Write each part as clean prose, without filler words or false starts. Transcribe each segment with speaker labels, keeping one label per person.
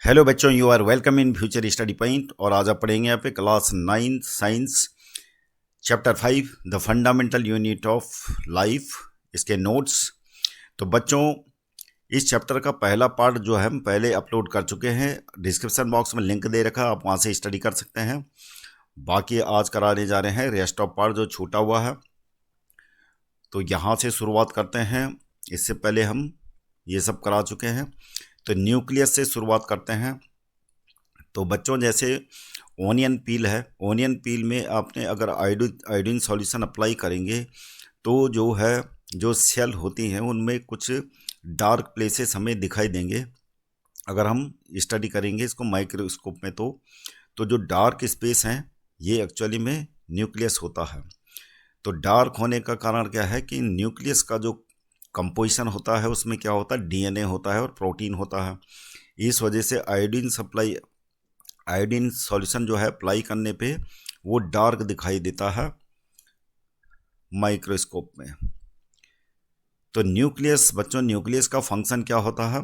Speaker 1: Hello बच्चों, you are welcome in Future Study Point. और आज आप पढ़ेंगे यहाँ पे class 9 science chapter 5 the fundamental unit of life, इसके नोट्स। तो बच्चों, इस चैप्टर का पहला पार्ट जो है हम पहले अपलोड कर चुके हैं। डिस्क्रिप्शन बॉक्स में लिंक दे रखा, आप वहाँ से स्टडी कर सकते हैं। बाकी आज कराने जा रहे हैं रेस्ट ऑफ पार्ट जो छूटा हुआ है। तो यहाँ से शुरुआत करते हैं। इससे पहले हम ये सब करा चुके हैं। तो न्यूक्लियस से शुरुआत करते हैं। तो बच्चों, जैसे ओनियन पील है, ओनियन पील में आपने अगर आयोडीन सॉल्यूशन अप्लाई करेंगे तो जो है जो सेल होती हैं उनमें कुछ डार्क प्लेसेस हमें दिखाई देंगे अगर हम स्टडी करेंगे इसको माइक्रोस्कोप में। तो जो डार्क स्पेस हैं ये एक्चुअली में न्यूक्लियस होता है। तो डार्क होने का कारण क्या है कि न्यूक्लियस का जो कंपोजिशन होता है उसमें क्या होता है, डीएनए होता है और प्रोटीन होता है। इस वजह से आयोडीन सॉल्यूशन जो है अप्लाई करने पे वो डार्क दिखाई देता है माइक्रोस्कोप में। तो न्यूक्लियस बच्चों, न्यूक्लियस का फंक्शन क्या होता है,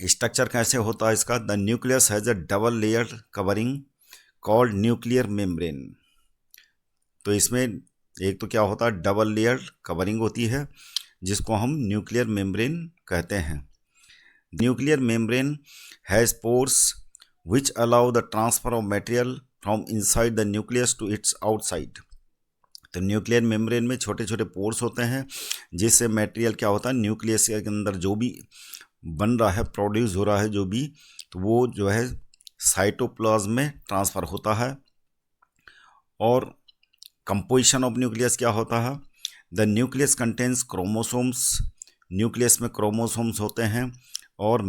Speaker 1: स्ट्रक्चर कैसे होता है इसका। The nucleus has a double layer covering called nuclear membrane. तो इसमें एक तो क्या होता है, डबल लेयर कवरिंग होती है जिसको हम न्यूक्लियर मेम्ब्रेन कहते हैं। Nuclear membrane has pores which allow the transfer of material from inside the nucleus to its outside। तो न्यूक्लियर मेम्ब्रेन में छोटे छोटे पोर्स होते हैं जिससे मटेरियल क्या होता है, न्यूक्लियस के अंदर जो भी बन रहा है, प्रोड्यूस हो रहा है जो भी, तो वो जो है साइटोप्लाज्म में ट्रांसफ़र होता है। और कंपोजिशन ऑफ न्यूक्लियस क्या होता है, the nucleus contains chromosomes. Nucleus में क्रोमोसोम्स होते हैं और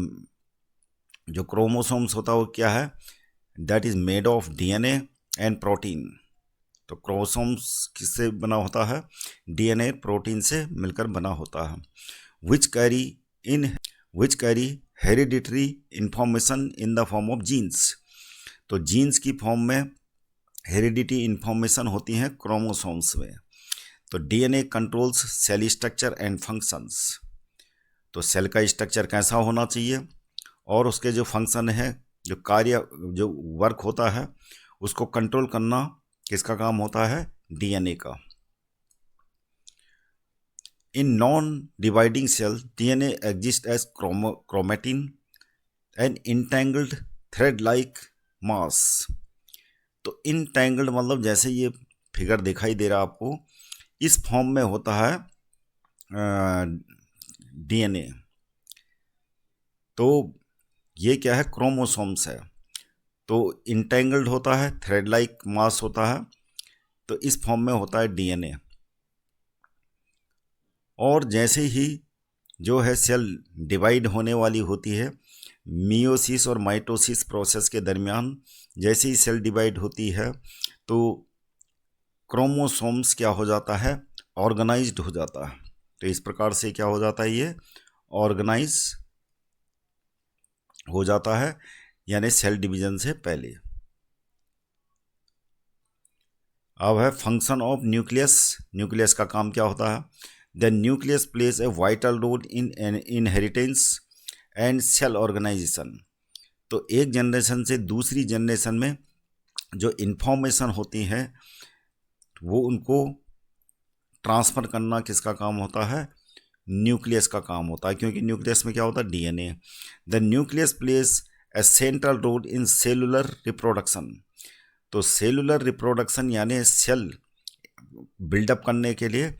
Speaker 1: जो क्रोमोसोम्स होता है वो क्या है, that is made of DNA and protein. तो क्रोमोसोम्स किससे बना होता है, डीएनए प्रोटीन से मिलकर बना होता है। Which carry hereditary information in the form of genes. तो जीन्स की फॉर्म में हेरिडिटी इंफॉर्मेशन होती हैं क्रोमोसोम्स में। तो DNA controls cell structure and functions. तो सेल का स्ट्रक्चर कैसा होना चाहिए और उसके जो फंक्शन है, जो कार्य, जो वर्क होता है, उसको कंट्रोल करना किसका काम होता है, डीएनए का। In non dividing cell DNA exist as chromatin and entangled thread like mass. तो इंटेंगल्ड मतलब जैसे ये फिगर दिखाई दे रहा है आपको, इस फॉर्म में होता है डीएनए। तो ये क्या है, क्रोमोसोम्स है। तो इंटेंगल्ड होता है, थ्रेड लाइक मास होता है, तो इस फॉर्म में होता है डीएनए। और जैसे ही जो है सेल डिवाइड होने वाली होती है, मियोसिस और माइटोसिस प्रोसेस के दरमियान जैसे ही सेल डिवाइड होती है तो क्रोमोसोम्स क्या हो जाता है, ऑर्गेनाइज्ड हो जाता है। तो इस प्रकार से क्या हो जाता है, ये ऑर्गेनाइज हो जाता है, यानी सेल डिवीजन से पहले। अब है फंक्शन ऑफ न्यूक्लियस। न्यूक्लियस का काम क्या होता है, the nucleus plays a vital role in inheritance and cell organization. तो एक जनरेशन से दूसरी जनरेशन में जो इन्फॉर्मेशन होती है वो उनको ट्रांसफ़र करना किसका काम होता है, न्यूक्लियस का काम होता है, क्योंकि न्यूक्लियस में क्या होता है, DNA. The nucleus plays a central role in cellular reproduction. तो सेलुलर रिप्रोडक्शन यानी सेल बिल्डअप करने के लिए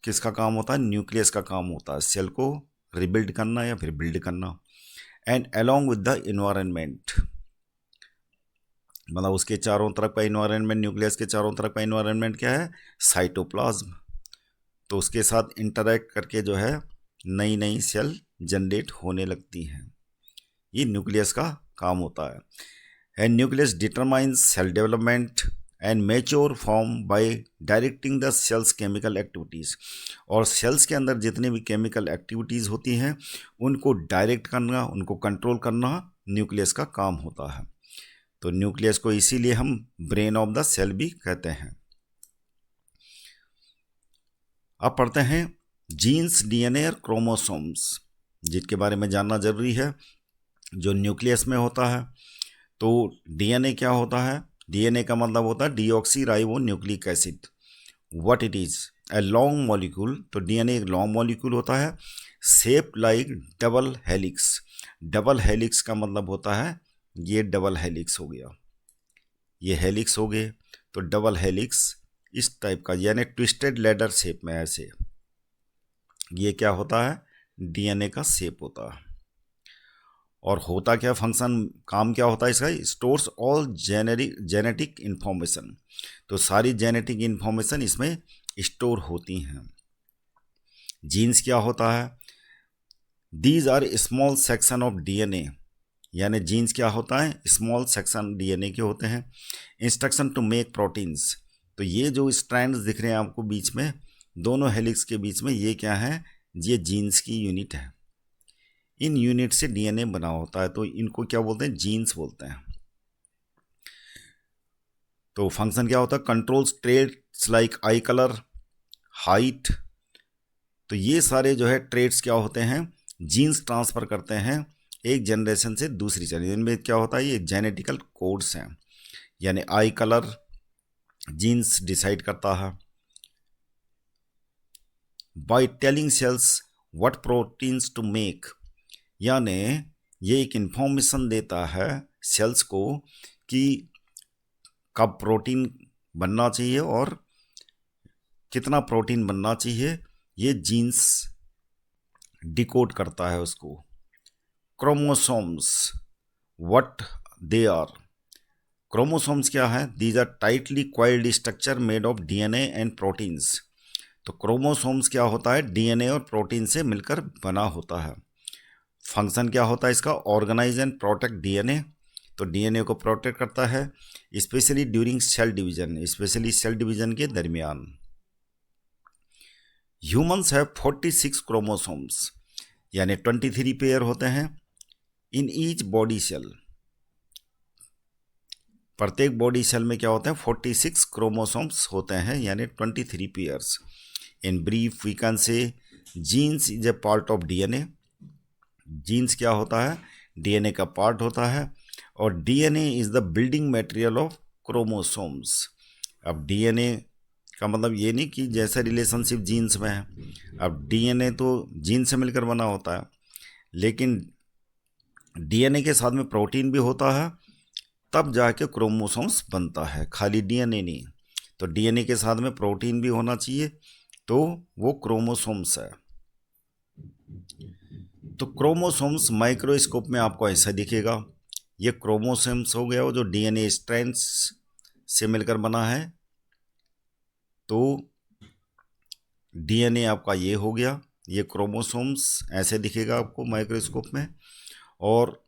Speaker 1: किसका काम होता है, न्यूक्लियस का काम होता है, सेल को रिबिल्ड करना या फिर बिल्ड करना। And along with the environment, मतलब उसके चारों तरफ का इन्वायरमेंट, न्यूक्लियस के चारों तरफ का इन्वायरमेंट क्या है, साइटोप्लाज्म। तो उसके साथ इंटरैक्ट करके जो है नई नई सेल जनरेट होने लगती हैं। ये न्यूक्लियस का काम होता है। And nucleus determines cell development and mature form by directing the cell's chemical activities. और सेल्स के अंदर जितनी भी केमिकल एक्टिविटीज़ होती हैं उनको डायरेक्ट करना, उनको कंट्रोल करना न्यूक्लियस का काम होता है। तो न्यूक्लियस को इसीलिए हम ब्रेन ऑफ द सेल भी कहते हैं। अब पढ़ते हैं जीन्स, डीएनए और क्रोमोसोम्स, जिनके बारे में जानना जरूरी है। जो न्यूक्लियस में होता है। तो डीएनए क्या होता है? डीएनए का मतलब होता है deoxy ribo nucleic acid. What it is? A long molecule. तो डीएनए एक लॉन्ग मॉलिक्यूल होता है, shape like double helix. Double helix का मतलब होता है ये डबल हेलिक्स हो गया, ये हेलिक्स हो गए। तो डबल हेलिक्स इस टाइप का, यानी ट्विस्टेड लेडर शेप में ऐसे, ये क्या होता है? डीएनए का शेप होता है। और होता क्या, फंक्शन काम क्या होता है इसका? Stores all genetic information. तो सारी जेनेटिक इंफॉर्मेशन इसमें स्टोर होती हैं। जीन्स क्या होता है? These are small section of DNA, यानी जीन्स क्या होता है? स्मॉल सेक्शन डीएनए के होते हैं। Instruction to make proteins. तो ये जो स्ट्रैंड्स दिख रहे हैं आपको बीच में, दोनों हेलिक्स के बीच में, ये क्या है? ये जीन्स की यूनिट है। इन यूनिट से डीएनए बना होता है, तो इनको क्या बोलते हैं? जीन्स बोलते हैं। तो फंक्शन क्या होता है? Controls traits like I colour, height. तो ये सारे जो है ट्रेट्स क्या होते हैं? जीन्स ट्रांसफर करते हैं एक जनरेशन से दूसरी जनरेशन। इनमें क्या होता है? ये जेनेटिकल कोड्स हैं, यानी आई कलर जीन्स डिसाइड करता है। By telling cells what proteins to make, यानी ये एक इंफॉर्मेशन देता है सेल्स को कि कब प्रोटीन बनना चाहिए और कितना प्रोटीन बनना चाहिए। ये जीन्स डिकोड करता है उसको। Chromosomes what they are. Chromosomes क्या है? These are tightly coiled structure made of DNA and proteins. तो क्रोमोसोम्स क्या होता है? डीएनए और प्रोटीन से मिलकर बना होता है। फंक्शन क्या होता है इसका? Organize and protect DNA. तो डीएनए को प्रोटेक्ट करता है, especially during cell division, especially cell division के दरमियान। ह्यूमंस हैव 46 क्रोमोसोम्स, यानी 23 पेयर होते हैं इन ईच बॉडी सेल। प्रत्येक बॉडी सेल में क्या होते हैं? 46 क्रोमोसोम्स होते हैं, यानी 23 pairs. In brief we can say genes is a part of DNA. Genes क्या होता है? डीएनए का पार्ट होता है, और DNA is the building material of chromosomes. अब डीएनए का मतलब ये नहीं कि जैसा रिलेशनशिप जीन्स में है। अब डीएनए तो जीन से मिलकर बना होता है, लेकिन डीएनए के साथ में प्रोटीन भी होता है, तब जाके क्रोमोसोम्स बनता है, खाली डीएनए नहीं। तो डीएनए के साथ में प्रोटीन भी होना चाहिए, तो वो क्रोमोसोम्स है। तो क्रोमोसोम्स माइक्रोस्कोप में आपको ऐसा दिखेगा। ये क्रोमोसोम्स हो गया वो जो डीएनए स्ट्रैंड्स से मिलकर बना है। तो डीएनए आपका ये हो गया, ये क्रोमोसोम्स ऐसे दिखेगा आपको माइक्रोस्कोप में। और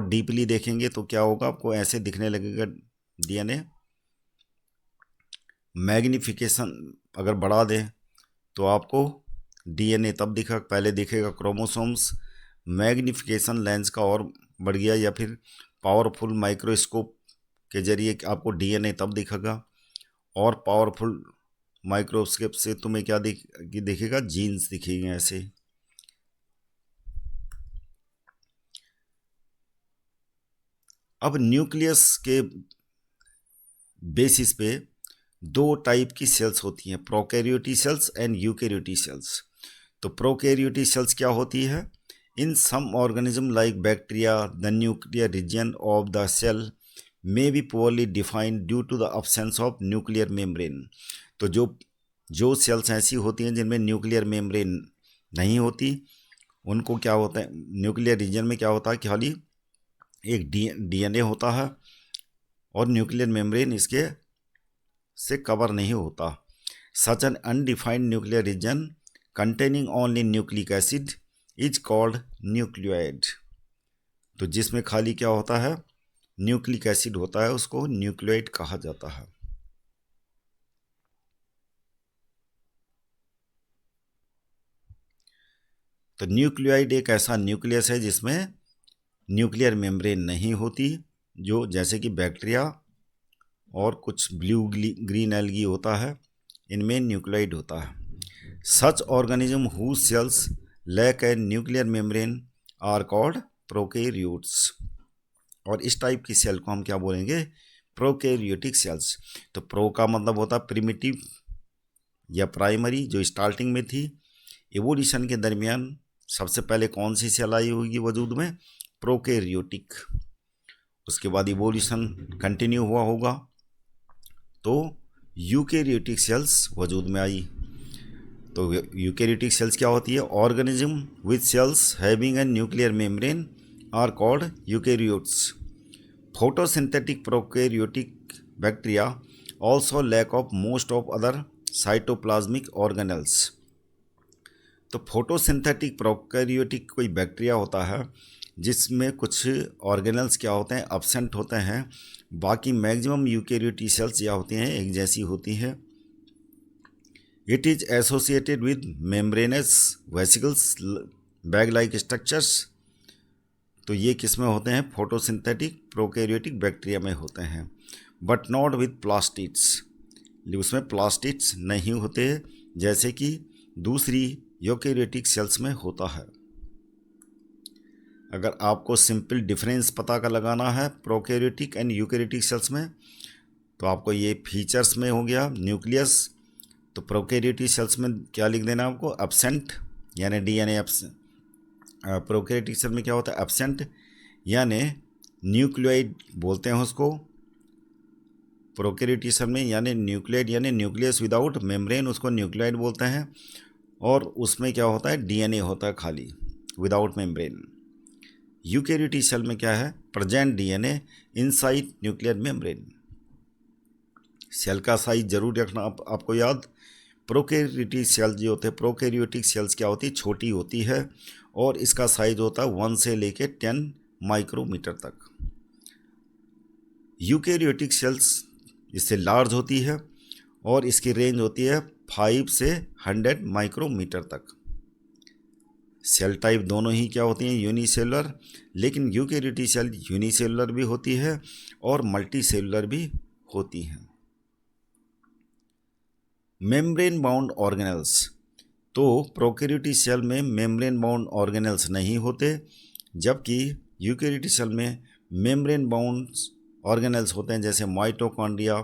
Speaker 1: डीपली देखेंगे तो क्या होगा? आपको ऐसे दिखने लगेगा डीएनए। मैग्निफिकेशन अगर बढ़ा दें तो आपको डीएनए तब दिखा, पहले दिखेगा क्रोमोसोम्स। मैग्निफिकेशन लेंस का और बढ़ गया, या फिर पावरफुल माइक्रोस्कोप के जरिए आपको डीएनए तब दिखेगा। और पावरफुल माइक्रोस्कोप से तुम्हें क्या दिखेगा? जीन्स दिखेंगे ऐसे। अब न्यूक्लियस के बेसिस पे दो टाइप की सेल्स होती हैं, prokaryotic cells and eukaryotic cells. तो प्रोकैरियोटिक सेल्स क्या होती है? In some organism like bacteria the nuclear region of the cell may be poorly defined due to the absence of nuclear membrane. तो जो sales ऐसी होती हैं जिनमें न्यूक्लियर मेम्ब्रेन नहीं होती, उनको क्या होता है? न्यूक्लियर रीजन में क्या होता है? खाली एक डीएनए होता है और न्यूक्लियर मेम्ब्रेन इसके से कवर नहीं होता। Such an undefined nuclear region containing only nucleic acid is called nucleoid. तो जिसमें खाली क्या होता है? न्यूक्लिक एसिड होता है, उसको न्यूक्लियोइड कहा जाता है। तो न्यूक्लियोइड एक ऐसा न्यूक्लियस है जिसमें न्यूक्लियर मेम्ब्रेन नहीं होती, जो जैसे कि बैक्टीरिया और कुछ ब्लू ग्रीन एल्गी होता है, इनमें न्यूक्लियोइड होता है। Such organism who cells lack a nuclear membrane are called prokaryotes. और इस टाइप की सेल को हम क्या बोलेंगे? Prokaryotic cells. तो प्रो का मतलब होता है प्रिमिटिव या प्राइमरी, जो स्टार्टिंग में थी। इवोल्यूशन के दरमियान सबसे पहले कौन सी सेल आई होगी वजूद में? प्रोकैरियोटिक। उसके बाद इवोल्यूशन कंटिन्यू हुआ होगा तो यूकैरियोटिक सेल्स वजूद में आई। तो यूकैरियोटिक सेल्स क्या होती है? Organism with cells having a nuclear membrane are called eukaryotes. Photosynthetic prokaryotic bacteria also lack of most of other cytoplasmic organelles। तो फोटोसिंथेटिक प्रोकैरियोटिक कोई बैक्टीरिया होता है जिसमें कुछ ऑर्गेनल्स क्या होते हैं? अब्सेंट होते हैं। बाकी मैक्सिमम यूकैरियोटिक सेल्स क्या होती हैं? एक जैसी होती हैं। It is associated with membranes vesicles bag like structures. तो ये किस में होते हैं? फोटोसिंथेटिक प्रोकैरियोटिक बैक्टीरिया में होते हैं, बट नॉट विद प्लास्टिड्स। उसमें प्लास्टिड्स नहीं होते जैसे कि दूसरी यूकैरियोटिक सेल्स में होता है। अगर आपको सिंपल डिफरेंस पता का लगाना है प्रोकैरियोटिक एंड यूकैरियोटिक सेल्स में, तो आपको ये फीचर्स में हो गया न्यूक्लियस। तो प्रोकैरियोटिक सेल्स में क्या लिख देना आपको? एब्सेंट, यानी डीएनए एब्सेंट। प्रोकैरियोटिक सेल में क्या होता है? एब्सेंट, यानी न्यूक्लियोइड बोलते हैं उसको। प्रोकैरियोटिक सेल में यानी न्यूक्लियोइड यानी न्यूक्लियस विदाउट मेम्ब्रेन, उसको न्यूक्लियोइड बोलते हैं। और उसमें क्या होता है? डीएनए होता है खाली, विदाउट मेम्ब्रेन। यूकैरियोटिक सेल में क्या है? Present DNA inside nuclear membrane. Cell का साइज जरूर रखना आपको याद। प्रोकैरियोटिक सेल जो होते हैं, प्रोकैरियोटिक सेल्स क्या होती है? छोटी होती है और इसका साइज होता है 1 से लेके 10 माइक्रोमीटर तक। यूकैरियोटिक सेल्स इससे लार्ज होती है और इसकी रेंज होती है 5 से 100 माइक्रोमीटर तक। सेल टाइप दोनों ही क्या होती हैं? यूनिसेलुलर। लेकिन यूकैरियोटिक सेल यूनिसेलुलर भी होती है और मल्टीसेलुलर भी होती हैं। Membrane bound organelles. तो प्रोकैरियोटिक सेल में मेम्ब्रेन बाउंड ऑर्गेनल्स नहीं होते, जबकि यूकैरियोटिक सेल में मेम्ब्रेन बाउंड ऑर्गेनल्स होते हैं, जैसे mitochondria,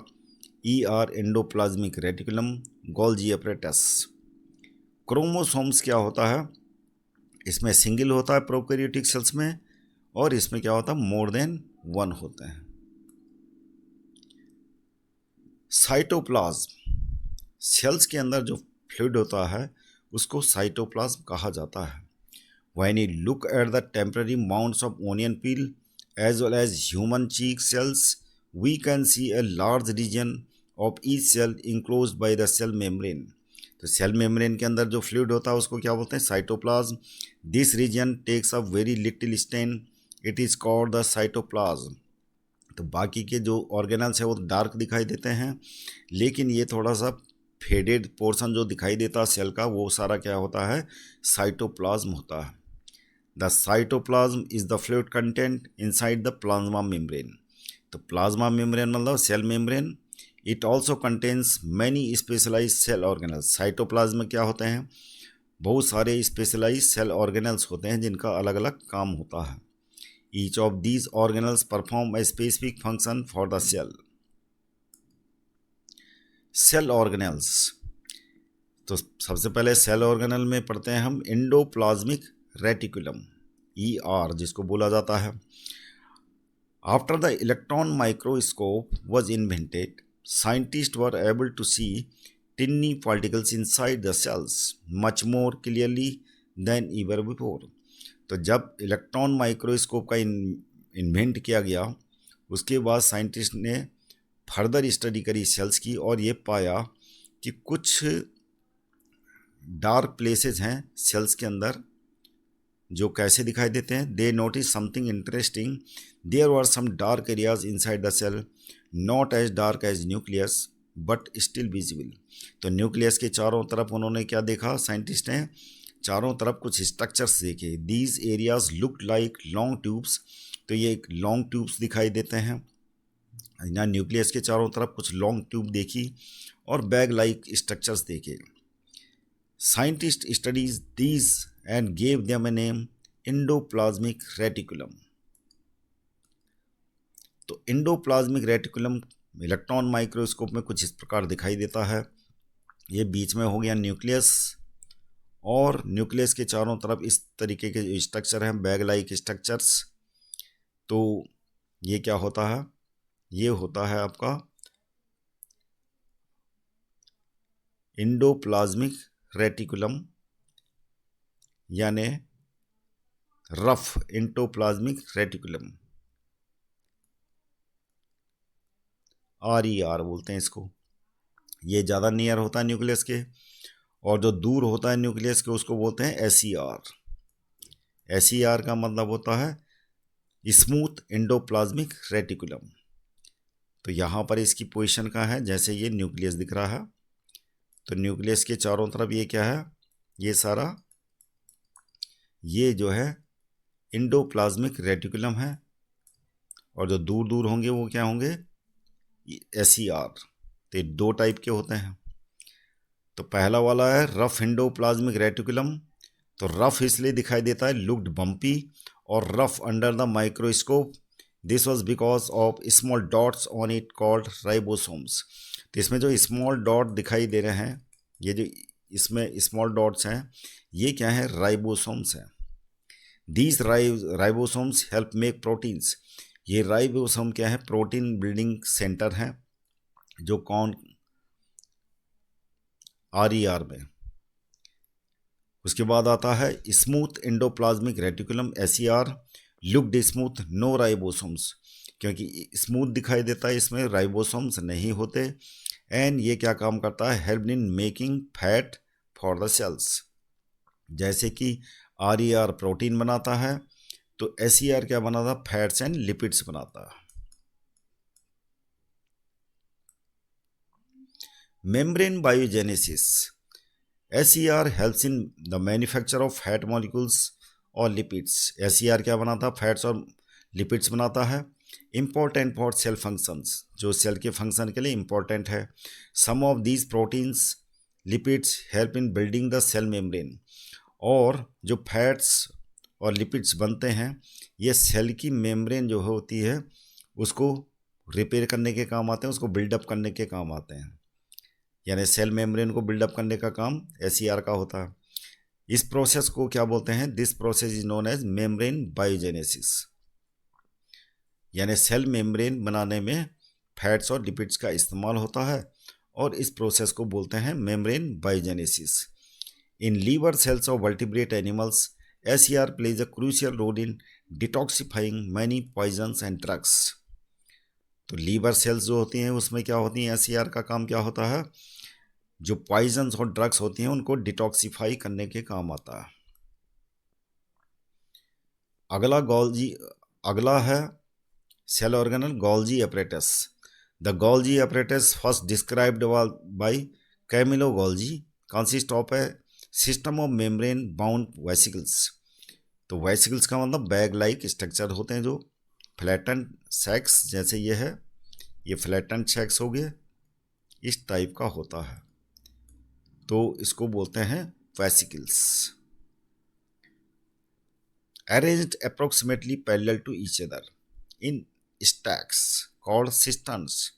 Speaker 1: ER endoplasmic reticulum, Golgi apparatus. Chromosomes क्या होता है? इसमें सिंगल होता है प्रोकैरियोटिक सेल्स में, और इसमें क्या होता है? मोर देन 1 होते हैं। साइटोप्लाज्म, सेल्स के अंदर जो फ्लूइड होता है उसको साइटोप्लाज्म कहा जाता है। When you look at the temporary mounds of onion peel as well as human cheek cells, we can see a large region of each cell enclosed by the cell membrane। तो cell membrane के अंदर जो fluid होता है उसको क्या बोलते हैं? Cytoplasm. This region takes a very little stain, it is called the cytoplasm. तो बाकी के जो ऑर्गेनल्स है वो डार्क दिखाई देते हैं, लेकिन ये थोड़ा सा फेडेड पोर्शन जो दिखाई देता है सेल का, वो सारा क्या होता है? साइटोप्लाज्म होता है। The cytoplasm is the fluid content inside the plasma membrane. तो प्लाज्मा मेम्ब्रेन मतलब cell membrane. It also contains many specialize cell organelles. Cytoplasm में क्या होते हैं? बहुत सारे स्पेशलाइज सेल ऑर्गेनल्स होते हैं जिनका अलग अलग काम होता है। Each of these organelles perform a specific function for the cell. Cell organelles, तो सबसे पहले सेल ऑर्गेनल में पढ़ते हैं हम एंडोप्लाज्मिक रेटिकुलम, ER जिसको बोला जाता है। After the electron microscope was invented, scientist were able to see tiny particles inside the cells much more clearly than ever before. तो जब इलेक्ट्रॉन माइक्रोस्कोप का इन्वेंट किया गया, उसके बाद साइंटिस्ट ने फर्दर स्टडी करी सेल्स की और ये पाया कि कुछ डार्क प्लेसेस हैं सेल्स के अंदर जो कैसे दिखाई देते हैं। They notice something interesting, there were some dark areas inside the cell, not as dark as nucleus but still visible. तो न्यूक्लियस के चारों तरफ उन्होंने क्या देखा? साइंटिस्ट ने चारों तरफ कुछ स्ट्रक्चर्स देखे। These areas look like long tubes. तो ये एक लॉन्ग ट्यूब्स दिखाई देते हैं। यहाँ न्यूक्लियस के चारों तरफ कुछ लॉन्ग ट्यूब देखी और बैग लाइक स्ट्रक्चर्स देखे। Scientist studies these and gave them a name endoplasmic reticulum. तो इंडोप्लाज्मिक रेटिकुलम इलेक्ट्रॉन माइक्रोस्कोप में कुछ इस प्रकार दिखाई देता है। ये बीच में हो गया न्यूक्लियस, और न्यूक्लियस के चारों तरफ इस तरीके के स्ट्रक्चर हैं, बैग लाइक स्ट्रक्चर्स। तो ये क्या होता है, ये होता है आपका इंडोप्लाज्मिक रेटिकुलम, यानी रफ इंडोप्लाज्मिक रेटिकुलम, RER बोलते हैं इसको। ये ज़्यादा नियर होता है न्यूक्लियस के, और जो दूर होता है न्यूक्लियस के उसको बोलते हैं SER। SER का मतलब होता है स्मूथ इंडोप्लाज्मिक रेटिकुलम। तो यहाँ पर इसकी पोजीशन का है, जैसे ये न्यूक्लियस दिख रहा है, तो न्यूक्लियस के चारों तरफ ये क्या है, ये सारा ये जो है इंडोप्लाज्मिक रेटिकुलम है, और जो दूर दूर होंगे वो क्या होंगे, SER। तो ये दो टाइप के होते हैं। तो पहला वाला है रफ इंडोप्लाज्मिक रेटिकुलम। तो रफ इसलिए दिखाई देता है, लुक्ड बम्पी और rough under the microscope, this was because of small dots on it called ribosomes. तो इसमें जो स्मॉल डॉट दिखाई दे रहे हैं, ये जो इसमें स्मॉल डॉट्स हैं, ये क्या है, राइबोसोम्स हैं। These ribosomes help make proteins. ये राइबोसोम क्या है, प्रोटीन बिल्डिंग सेंटर हैं, जो कौन, RER में। उसके बाद आता है smooth endoplasmic reticulum, SER, looked smooth, no ribosomes, क्योंकि स्मूथ दिखाई देता है, इसमें राइबोसोम्स नहीं होते। एंड ये क्या काम करता है, help in making fat for the cells. जैसे कि RER प्रोटीन बनाता है, तो SER क्या बनाता, फैट्स एंड लिपिड्स बनाता है। Membrane biogenesis, SER helps in the manufacture of fat molecules और लिपिड्स। SER क्या बनाता है, फैट्स और लिपिड्स बनाता है। इम्पॉर्टेंट फॉर सेल फंक्शंस, जो सेल के फंक्शन के लिए इम्पॉर्टेंट है। Some of these proteins lipids help in building the cell membrane. और जो फैट्स और लिपिड्स बनते हैं, ये सेल की मेम्ब्रेन जो होती है उसको रिपेयर करने के काम आते हैं, उसको बिल्डअप करने के काम आते हैं। यानी सेल मेम्ब्रेन को बिल्डअप करने का काम SER का होता है। इस प्रोसेस को क्या बोलते हैं, this process is known as membrane biogenesis. यानी सेल मेम्ब्रेन बनाने में फैट्स और लिपिड्स का इस्तेमाल होता है, और इस प्रोसेस को बोलते हैं membrane biogenesis. In liver cells of vertebrate animals, SER plays a crucial role in detoxifying many poisons and drugs. तो लीवर सेल्स जो होती हैं उसमें क्या होती हैं, SER का काम क्या होता है, जो पॉइजन्स और ड्रग्स होती हैं उनको डिटॉक्सिफाई करने के काम आता है। अगला है cell organelle Golgi apparatus। The Golgi apparatus first described by Camillo Golgi consist of a system of membrane bound vesicles. तो वेसिकल्स का मतलब बैग लाइक स्ट्रक्चर होते हैं, जो फ्लैटन सैक्स, जैसे ये है, ये फ्लैटन सैक्स हो गए, इस टाइप का होता है। तो इसको बोलते हैं vesicles. Arranged approximately parallel to each other in stacks called cisterns.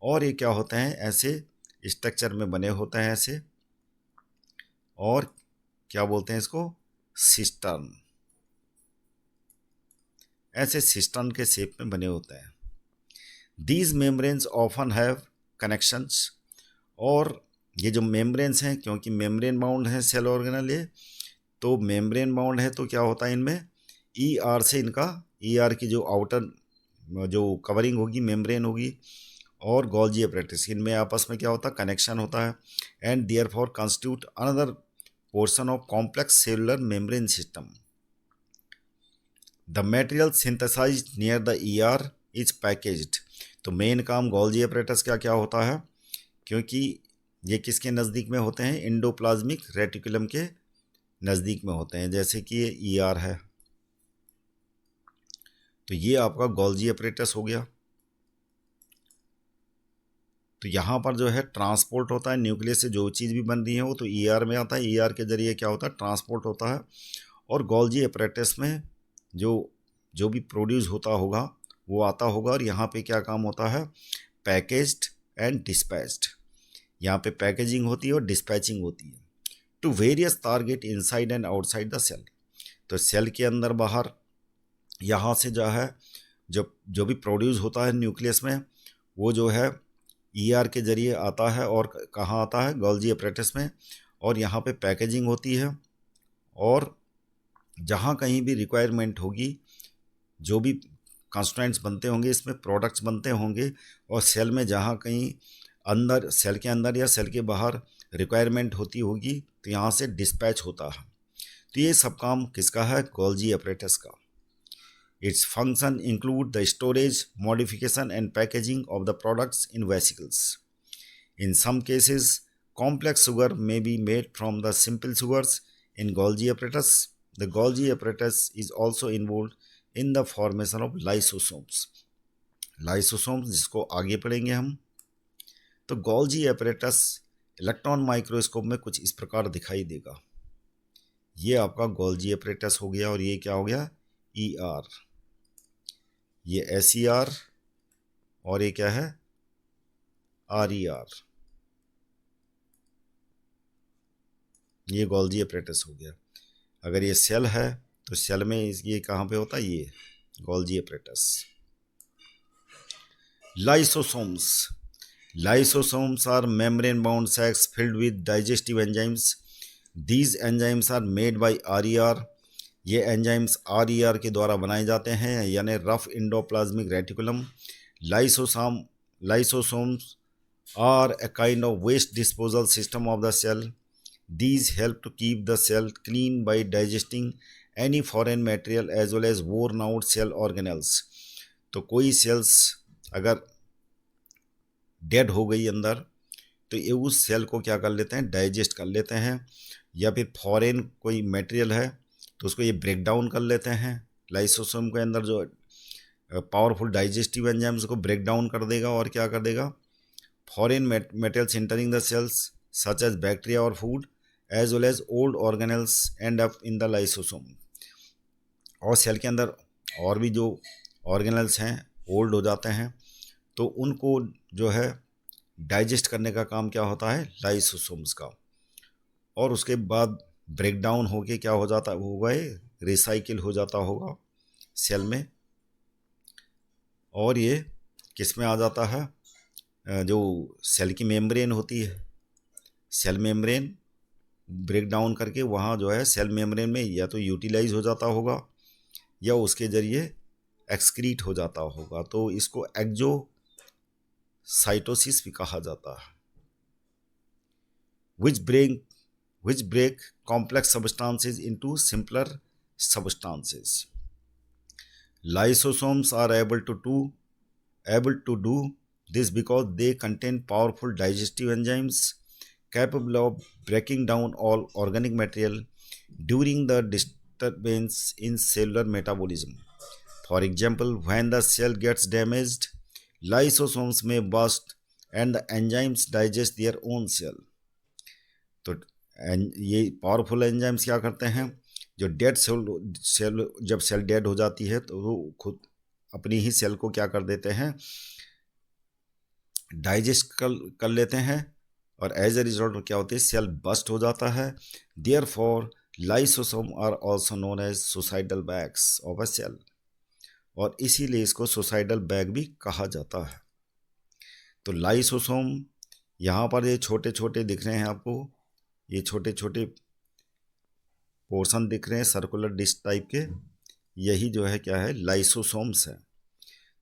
Speaker 1: और ये क्या होते हैं, ऐसे स्ट्रक्चर में बने होते हैं ऐसे, और क्या बोलते हैं इसको, सिस्टर्न। ऐसे सिस्टर्न के शेप में बने होते हैं। These membranes often have connections. और ये जो मेम्ब्रेन्स हैं, क्योंकि मेम्ब्रेन बाउंड है सेल ऑर्गेनल ये, तो मेम्ब्रेन बाउंड है, तो क्या होता है इनमें, ER से इनका, ER की जो आउटर जो कवरिंग होगी, मेम्ब्रेन होगी, और गोल्जी apparatus, इनमें आपस में क्या होता है, कनेक्शन होता है। And therefore constitute another portion of complex cellular membrane system. The material synthesised near the ER is packaged. तो मेन काम गोल्जी apparatus का क्या होता है, क्योंकि ये किसके नज़दीक में होते हैं, इंडोप्लाज्मिक रेटिकुलम के नज़दीक में होते हैं। जैसे कि ये ER है, तो ये आपका गोल्जी apparatus हो गया। तो यहाँ पर जो है ट्रांसपोर्ट होता है, न्यूक्लियस से जो चीज़ भी बन रही है वो तो ER में आता है। ER के जरिए क्या होता है, ट्रांसपोर्ट होता है, और गोल्जी apparatus में जो भी प्रोड्यूस होता होगा वो आता होगा, और यहाँ पे क्या काम होता है, पैकेज्ड एंड डिस्पैच्ड। यहाँ पे पैकेजिंग होती है और डिस्पैचिंग होती है to various target inside and outside the cell. तो सेल के अंदर बाहर यहाँ से जो है जो भी प्रोड्यूस होता है न्यूक्लियस में, वो जो है ईआर के जरिए आता है, और कहाँ आता है, गोल्जी apparatus में, और यहाँ पे पैकेजिंग होती है, और जहाँ कहीं भी रिक्वायरमेंट होगी, जो भी कंस्ट्रेंट्स बनते होंगे, इसमें प्रोडक्ट्स बनते होंगे, और सेल में जहाँ कहीं अंदर, सेल के अंदर या सेल के बाहर रिक्वायरमेंट होती होगी, तो यहाँ से डिस्पैच होता है। तो ये सब काम किसका है, गोल्जी apparatus का। Its function include the storage, modification and packaging of the products in vesicles. In some cases, complex sugar may be made from the simple sugars in Golgi apparatus. The Golgi apparatus is also involved in the formation of lysosomes. Lysosomes जिसको आगे पढ़ेंगे हम। तो Golgi apparatus electron microscope में कुछ इस प्रकार दिखाई देगा। ये आपका Golgi apparatus हो गया, और ये क्या हो गया, ER, ये SER, और ये क्या है, RER। ये गोल्जी apparatus हो गया। अगर ये सेल है तो सेल में ये कहाँ पे होता है, ये Golgi apparatus। Lysosomes. Lysosomes are membrane bound sacs filled with digestive enzymes. These enzymes are made by RER. ये एंजाइम्स RER के द्वारा बनाए जाते हैं, यानी rough endoplasmic reticulum. Lysosomes are a kind of waste disposal system of the cell. These help to keep the cell clean by digesting any foreign material as well as worn out cell organelles. तो कोई sales अगर dead हो गई अंदर, तो ये उस cell को क्या कर लेते हैं, डाइजेस्ट कर लेते हैं, या फिर फॉरेन कोई मटेरियल है तो उसको ये ब्रेक डाउन कर लेते हैं। लाइसोसोम के अंदर जो पावरफुल डाइजेस्टिव एंजाइम्स को ब्रेक डाउन कर देगा, और क्या कर देगा, foreign materials entering the cells such as bacteria और food as well as old organelles end up in the lysosome. और सेल के अंदर और भी जो ऑर्गेनल्स हैं ओल्ड हो जाते हैं, तो उनको जो है डाइजेस्ट करने का काम क्या होता है, लाइसोसोम्स का। और उसके बाद ब्रेक डाउन होके क्या हो जाता होगा, ये रिसाइकिल हो जाता होगा सेल में, और ये किस में आ जाता है, जो सेल की मेम्ब्रेन होती है, सेल मेम्ब्रेन ब्रेक डाउन करके वहाँ जो है सेल मेम्ब्रेन में या तो यूटिलाइज हो जाता होगा, या उसके ज़रिए एक्सक्रीट हो जाता होगा। तो इसको एक्जोसाइटोसिस भी कहा जाता है। which break complex substances into simpler substances. Lysosomes are able to do this because they contain powerful digestive enzymes capable of breaking down all organic material during the disturbance in cellular metabolism. For example, when the cell gets damaged, lysosomes may burst and the enzymes digest their own cell. तो ये powerful enzymes क्या करते हैं, जो dead cell जब cell dead हो जाती है तो वो खुद अपनी ही सेल को क्या कर देते हैं, डाइजेस्ट कर लेते हैं, और एज ए रिजल्ट क्या होती है, सेल बस्ट हो जाता है। Therefore lysosome are also known as suicidal bags of a cell, और इसीलिए इसको सुसाइडल बैग भी कहा जाता है। तो लाइसोसोम यहाँ पर ये छोटे छोटे दिख रहे हैं आपको, ये छोटे छोटे पोर्शन दिख रहे हैं सर्कुलर डिस्क टाइप के, यही जो है क्या है, लाइसोसोम्स है।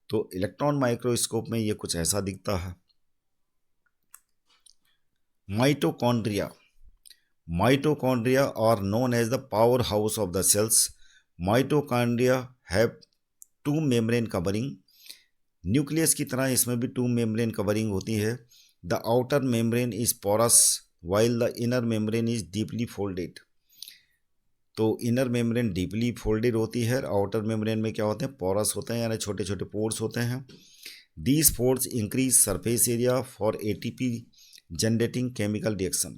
Speaker 1: तो इलेक्ट्रॉन माइक्रोस्कोप में ये कुछ ऐसा दिखता है। Mitochondria are known as the power house of the cells. Mitochondria have two membrane covering. Nucleus की तरह इसमें भी टू मेम्ब्रेन कवरिंग होती है। The outer membrane is porous while the inner membrane is deeply folded. तो inner membrane deeply folded होती है, outer membrane में क्या होते हैं, पोरस होते हैं, यानी छोटे छोटे पोर्स होते हैं। These pores increase surface area for ATP generating chemical reaction.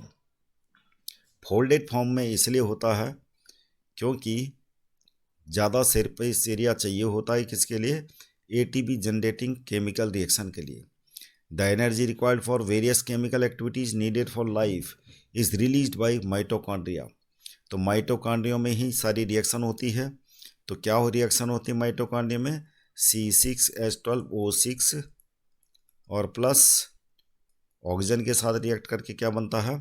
Speaker 1: Folded form में इसलिए होता है क्योंकि ज़्यादा सरफेस एरिया चाहिए होता है किसके लिए, एटीपी जनरेटिंग केमिकल रिएक्शन के लिए। The energy required for various chemical activities needed for life is released by mitochondria. तो माइटोकॉन्ड्रिया में ही सारी रिएक्शन होती है। तो क्या हो रिएक्शन होती है माइटोकॉन्ड्रिया में, C6H12O6 और प्लस ऑक्सीजन के साथ रिएक्ट करके क्या बनता है,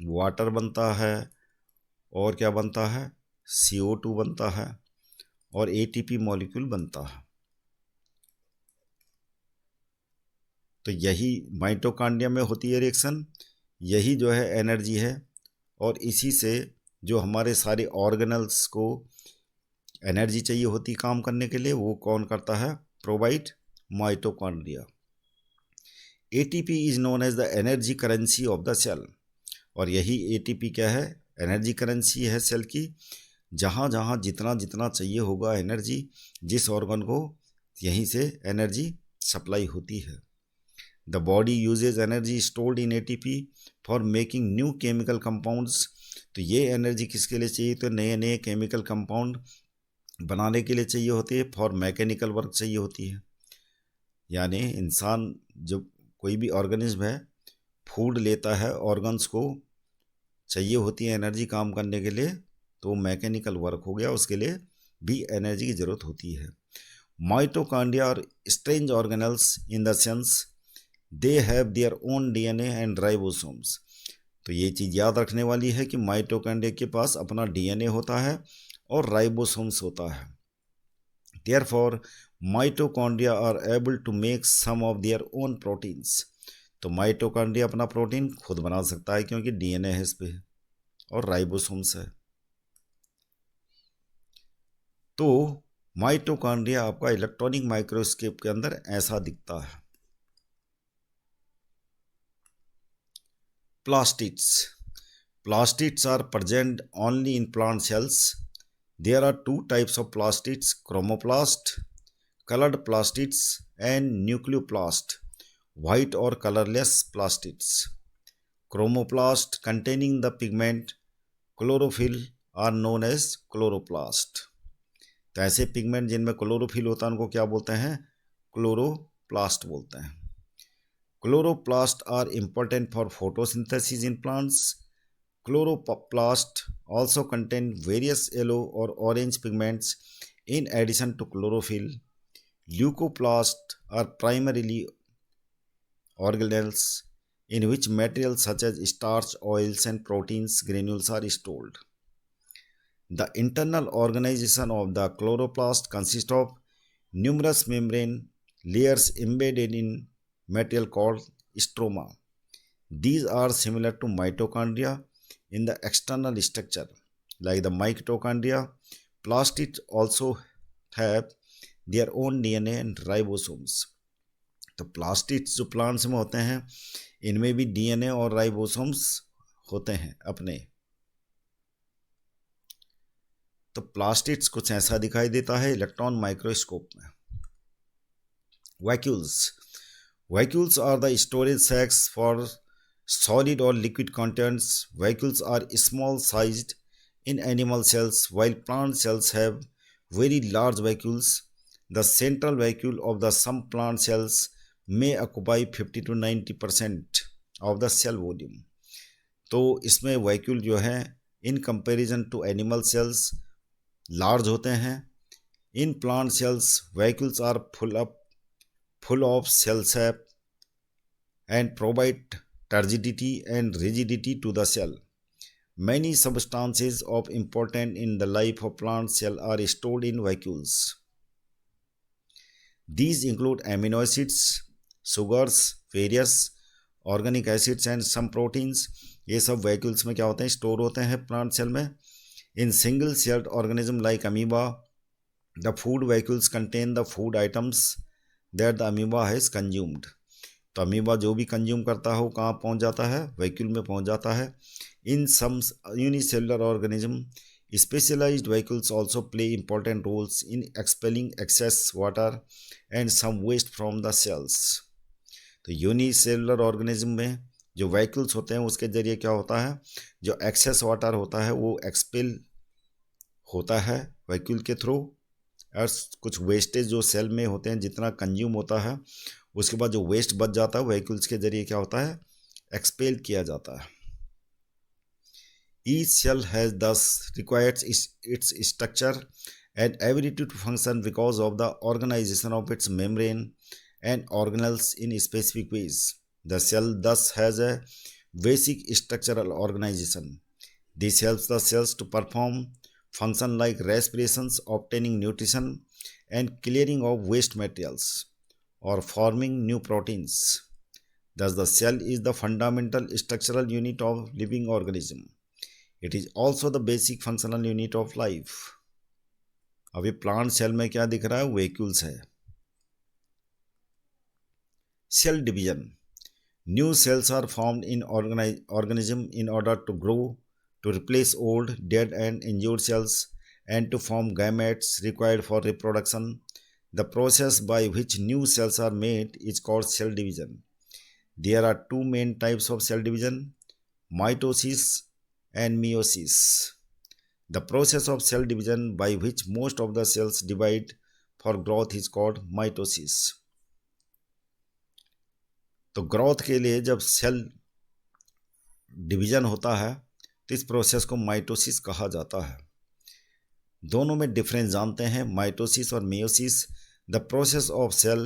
Speaker 1: वाटर बनता है, और क्या बनता है, CO2 बनता है, और ATP मॉलिक्यूल बनता है। तो यही माइटोकॉन्ड्रिया में होती है रिएक्शन, यही जो है एनर्जी है, और इसी से जो हमारे सारे ऑर्गेनल्स को एनर्जी चाहिए होती काम करने के लिए, वो कौन करता है, provide, mitochondria. ATP is known as the energy currency of the cell. और यही ATP क्या है, एनर्जी करेंसी है सेल की। जहाँ जहाँ जितना जितना चाहिए होगा एनर्जी जिस ऑर्गन को, यहीं से एनर्जी सप्लाई होती है। The body uses energy stored in ATP for making new chemical compounds. तो ये एनर्जी किसके लिए चाहिए, तो नए नए केमिकल कंपाउंड बनाने के लिए चाहिए होती है, फॉर मैकेनिकल वर्क चाहिए होती है। यानी इंसान जब कोई भी ऑर्गेनिज्म है फूड लेता है, ऑर्गन्स को चाहिए होती है एनर्जी काम करने के लिए, तो मैकेनिकल वर्क हो गया, उसके लिए भी एनर्जी की ज़रूरत होती है। माइटोकॉन्ड्रिया और strange organelles in the sense they have their own DNA and ribosomes. तो ये चीज़ याद रखने वाली है कि माइटोकॉन्ड्रिया के पास अपना DNA होता है और राइबोसोम्स होता है। Therefore mitochondria are able to make some of their own proteins. तो माइटोकॉन्ड्रिया अपना प्रोटीन खुद बना सकता है क्योंकि DNA है इस पे और राइबोसोम्स है। तो माइटोकॉन्ड्रिया आपका इलेक्ट्रॉनिक माइक्रोस्कोप के अंदर ऐसा दिखता है। Plastids. Plastids are present only in plant cells. There are two types of plastids, chromoplast, colored plastids, and nucleoplast, white or colorless plastids. Chromoplast containing the pigment chlorophyll are known as chloroplast. तो ऐसे pigment जिनमें chlorophyll होता है उनको क्या बोलते हैं, chloroplast बोलते हैं। Chloroplasts are important for photosynthesis in plants. Chloroplast also contain various yellow or orange pigments in addition to chlorophyll. Leucoplasts are primarily organelles in which materials such as starch, oils, and proteins granules are stored. The internal organization of the chloroplast consists of numerous membrane layers embedded in material called stroma. These are similar to mitochondria in the external structure. Like the mitochondria, plastids also have their own DNA and ribosomes. तो plastids जो plants में होते हैं इनमें भी DNA और ribosomes होते हैं अपने। तो प्लास्टिड्स कुछ ऐसा दिखाई देता है इलेक्ट्रॉन माइक्रोस्कोप में। Vacuoles. Vacuoles are the storage sacs for solid or liquid contents. Vacuoles are small sized in animal cells while plant cells have very large vacuoles. The central vacuole of the some plant cells may occupy 50 to 90% of the cell volume. तो इसमें vacuole जो है in comparison to animal cells large होते हैं। In plant cells vacuoles are full of cell sap and provide turgidity and rigidity to the cell. Many substances of importance in the life of plant cell are stored in vacuoles. These include amino acids, sugars, various organic acids and some proteins. ये सब vacuoles में क्या होते हैं, store होते हैं plant cell में। In single celled organism like amoeba, the food vacuoles contain the food items that the amoeba has consumed. तो अमीबा जो भी कंज्यूम करता है वो कहाँ पहुँच जाता है, वैक्यूल में पहुँच जाता है। In some unicellular organism specialised vacuoles also play important roles in expelling excess water and some waste from the cells. तो यूनिसेलुलर ऑर्गेनिज्म में जो वैक्यूल्स होते हैं उसके जरिए क्या होता है, जो एक्सेस वाटर होता है वो एक्सपेल होता है वैक्यूल के थ्रू, और कुछ वेस्टेज जो सेल में होते हैं जितना कंज्यूम होता है उसके बाद जो वेस्ट बच जाता है वैक्यूल्स के जरिए क्या होता है, एक्सपेल किया जाता है। ईच सेल हैज दस requires its structure and ability to function because of the organization of its membrane and organelles in specific ways. The cell thus has a basic structural organization. This helps the cells to perform function like respirations, obtaining nutrition, and clearing of waste materials or forming new proteins. Thus, the cell is the fundamental structural unit of living organism. It is also the basic functional unit of life. अभी plant cell में क्या दिख रहा है, vacuoles है। Cell division, new cells are formed in organism in order to grow, to replace old dead and injured cells and to form gametes required for reproduction. The process by which new cells are made is called cell division. There are two main types of cell division, mitosis and meiosis. The process of cell division by which most of the cells divide for growth is called mitosis. तो growth के लिए जब cell division होता है तो इस process को mitosis कहा जाता है। दोनों में डिफरेंस जानते हैं, माइटोसिस और meiosis. The process of cell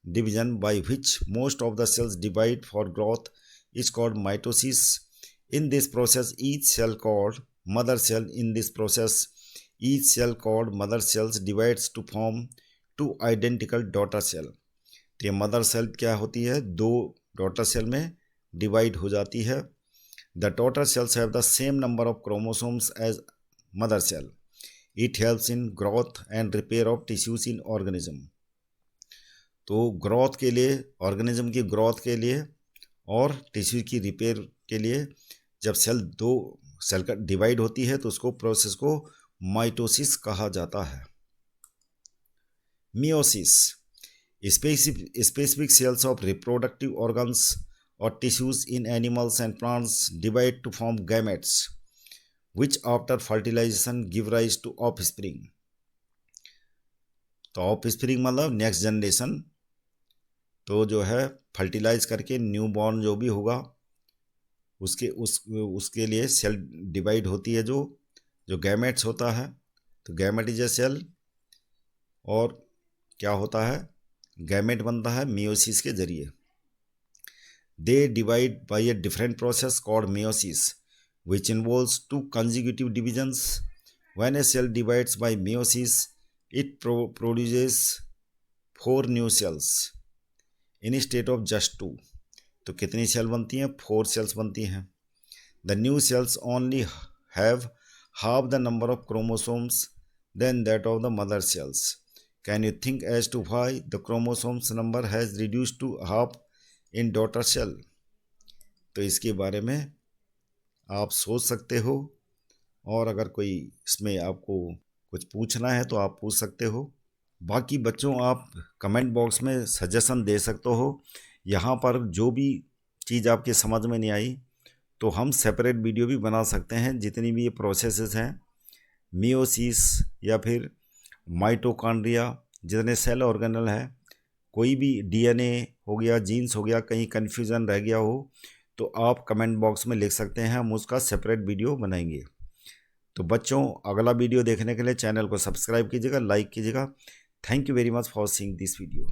Speaker 1: division by which most of the cells divide for growth is called mitosis. In this process each cell called mother cell in this process, each cell called mother cells divides to form two identical daughter cell। तो ये mother cell क्या होती है, दो daughter cell में divide हो जाती है। The daughter cells have the same number of chromosomes as mother cell. It helps in growth and repair of tissues in organism. तो ग्रोथ के लिए, ऑर्गेनिज्म की ग्रोथ के लिए और टिश्यू की रिपेयर के लिए जब दो सेल का डिवाइड होती है तो उसको प्रोसेस को माइटोसिस कहा जाता है। Meiosis, specific cells of reproductive organs और tissues in animals and plants divide to form gametes which after fertilisation give rise to offspring. तो ऑफस्प्रिंग मतलब नेक्स्ट जनरेशन। तो जो है फर्टिलाइज करके न्यू बॉर्न जो भी होगा उसके लिए सेल डिवाइड होती है, जो गैमेट्स होता है। तो गैमेट इज ए सेल, और क्या होता है, गैमेट बनता है मियोसिस के जरिए। They divide by a different process called meiosis which involves two consecutive divisions. When a cell divides by meiosis it produces 4 new cells in state of just 2। तो कितनी सेल बनती हैं, 4 सेल्स बनती हैं। The new cells only have half the number of chromosomes than that of the mother cells. Can you think as to why the chromosomes number has reduced to half in daughter cell. तो इसके बारे में आप सोच सकते हो, और अगर कोई इसमें आपको कुछ पूछना है तो आप पूछ सकते हो। बाकी बच्चों आप कमेंट बॉक्स में सजेशन दे सकते हो। यहाँ पर जो भी चीज़ आपके समझ में नहीं आई तो हम सेपरेट वीडियो भी बना सकते हैं। जितनी भी ये प्रोसेसेस हैं, मियोसिस या फिर माइटोकॉन्ड्रिया, जितने सेल ऑर्गेनल हैं, कोई भी डीएनए हो गया, जीन्स हो गया, कहीं कन्फ्यूज़न रह गया हो तो आप कमेंट बॉक्स में लिख सकते हैं, हम उसका सेपरेट वीडियो बनाएंगे। तो बच्चों अगला वीडियो देखने के लिए चैनल को सब्सक्राइब कीजिएगा, लाइक कीजिएगा। Thank you very much for seeing this video.